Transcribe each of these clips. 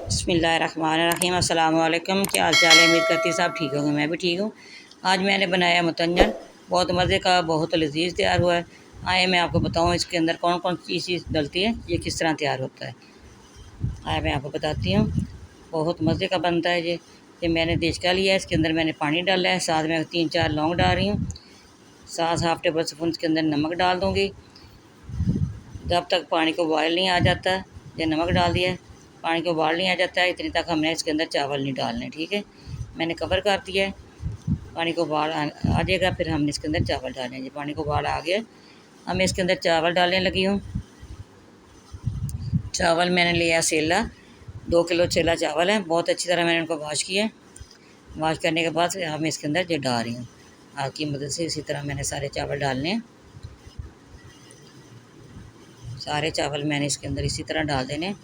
बिस्मिल्लाहिर्रहमानिर्रहीम। अस्सलाम वालेकुम। क्या हाल चाल है? उम्मीद करती सब ठीक होंगे। मैं भी ठीक हूँ। आज मैंने बनाया मुतंजन, बहुत मज़े का, बहुत लजीज तैयार हुआ है। आए मैं आपको बताऊँ इसके अंदर कौन कौन सी चीज़ डलती है, ये किस तरह तैयार होता है। आए मैं आपको बताती हूँ। बहुत मज़े का बनता है ये मैंने देचका लिया है, इसके अंदर मैंने पानी डाला है, साथ में 3-4 लौंग डाल रही हूँ, साथ हाफ टेबल स्पून इसके अंदर नमक डाल दूँगी। जब तक पानी को बॉयल नहीं आ जाता, ये नमक डाल दिया है, पानी को उबाल नहीं आ जाता है, इतनी तक हमने इसके अंदर चावल नहीं डालने। ठीक है, मैंने कवर कर दिया है। पानी को उबाल आ जाएगा, फिर हमने इसके अंदर चावल डालें। ये पानी को उबाल आ गया, अब मैं इसके अंदर चावल डालने लगी हूँ। चावल मैंने लिया सेला, 2 किलो सेला चावल है। बहुत अच्छी तरह मैंने उनको वॉश किया। वॉश करने के बाद अब मैं इसके अंदर ये डाल रही हूँ आग की मदद से। इसी तरह मैंने सारे चावल डालने हैं। सारे चावल मैंने इसके अंदर इसी तरह डाल देने।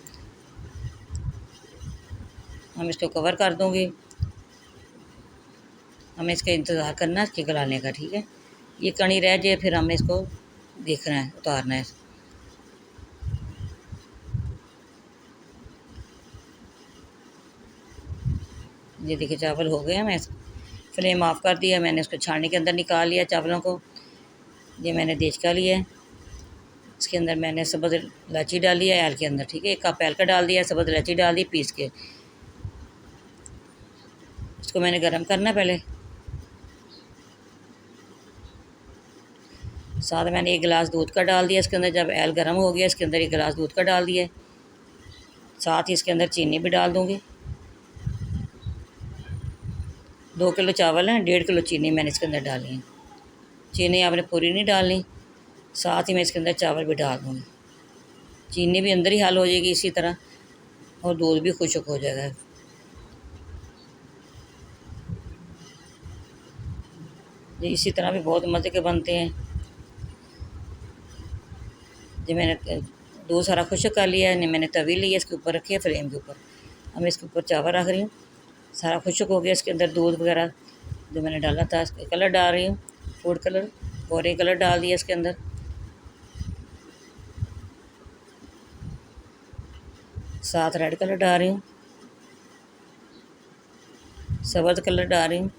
हम इसको कवर कर दूँगी। हमें इसका इंतज़ार करना है इसके गलाने का। ठीक है, ये कड़ी रह जाए फिर हमने इसको देखना है, उतारना है। ये देखिए चावल हो गए हैं। मैं फ्लेम ऑफ कर दिया, मैंने इसको छाननी के अंदर निकाल लिया चावलों को। ये मैंने देचका लिया है, इसके अंदर मैंने सब्ज़ इलायची डाली है ऐल के अंदर। ठीक है, 1 कप ऐल का डाल दिया, सब्ज़ इलायची डाल दी पीस के। इसको मैंने गर्म करना है पहले। साथ मैंने 1 गिलास दूध का डाल दिया इसके अंदर। जब ऐल गर्म हो गया, इसके अंदर 1 गिलास दूध का डाल दिया। साथ ही इसके अंदर चीनी भी डाल दूँगी। 2 किलो चावल हैं, 1.5 किलो चीनी मैंने इसके अंदर डाली है। चीनी आपने पूरी नहीं डालनी। साथ ही मैं इसके अंदर चावल भी डाल दूँगी। चीनी भी अंदर ही हल हो जाएगी इसी तरह, और दूध भी खुश्क हो जाएगा। ये इसी तरह भी बहुत मज़े के बनते हैं। जो मैंने दूध सारा खुश्क कर लिया है, मैंने तवी ली है, इसके ऊपर रखी है फ्लेम के ऊपर। अब मैं इसके ऊपर चावल रख रही हूँ। सारा खुश्क हो गया, इसके अंदर दूध वगैरह जो मैंने डाला था, इसका कलर डाल रही हूँ, फूड कलर, ऑरेंज कलर डाल दिया इसके अंदर। साथ रेड कलर डाल रही हूँ, सब्ज़ कलर डाल रही हूँ।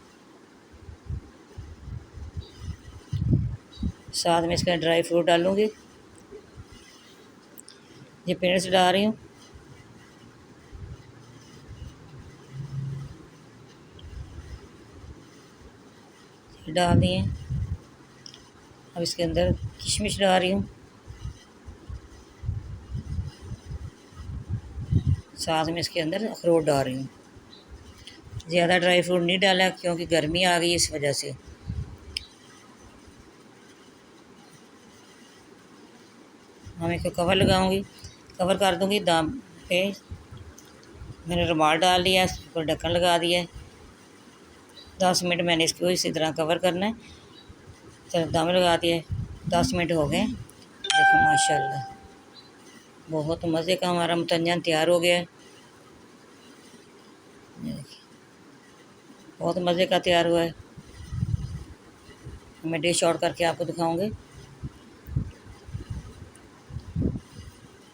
साथ में इसका ड्राई फ्रूट डालूँगी। ये पीनट्स डाल रही हूँ। डाल दिए। अब इसके अंदर किशमिश डाल रही हूँ। साथ में इसके अंदर अखरोट डाल रही हूँ। ज़्यादा ड्राई फ्रूट नहीं डाला क्योंकि गर्मी आ गई इस वजह से। हम इसको कवर लगाऊंगी, कवर कर दूंगी दम पे। मैंने रुमाल डाल लिया, इस पर ढक्कन लगा दिया है। 10 मिनट मैंने इसको इसी तरह कवर करना है। चलो दम लगा दिया है, 10 मिनट हो गए। देखो माशाल्लाह बहुत मज़े का हमारा मुतंजन तैयार हो गया है। बहुत मज़े का तैयार हुआ है। मैं डिश आउट करके आपको दिखाऊंगी।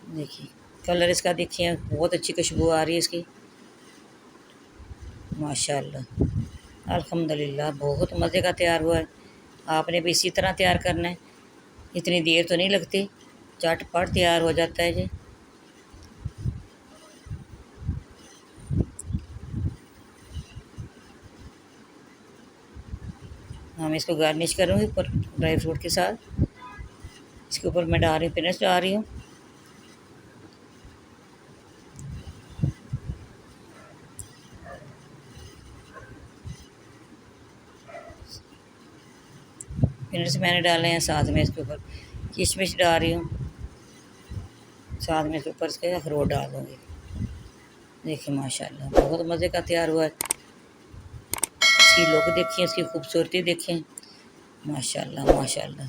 देखिए कलर इसका, देखिए बहुत अच्छी खुशबू आ रही है इसकी माशाल्लाह। अल्हम्दुलिल्लाह बहुत मज़े का तैयार हुआ है। आपने भी इसी तरह तैयार करना है। इतनी देर तो नहीं लगती, झटपट तैयार हो जाता है जी। हम इसको गार्निश करूँगी ऊपर ड्राई फ्रूट के साथ। इसके ऊपर मैं डाल रही हूँ, पीनट्स डाल रही हूँ। पीनट्स मैंने डाले हैं, साथ में इसके ऊपर किशमिश डाल रही हूँ। साथ में इसके ऊपर इसके अखरोट डाल दूँगी। देखिए माशाल्लाह बहुत मज़े का तैयार हुआ है। इसकी लुक देखिए, इसकी खूबसूरती देखें, माशाल्लाह माशाल्लाह।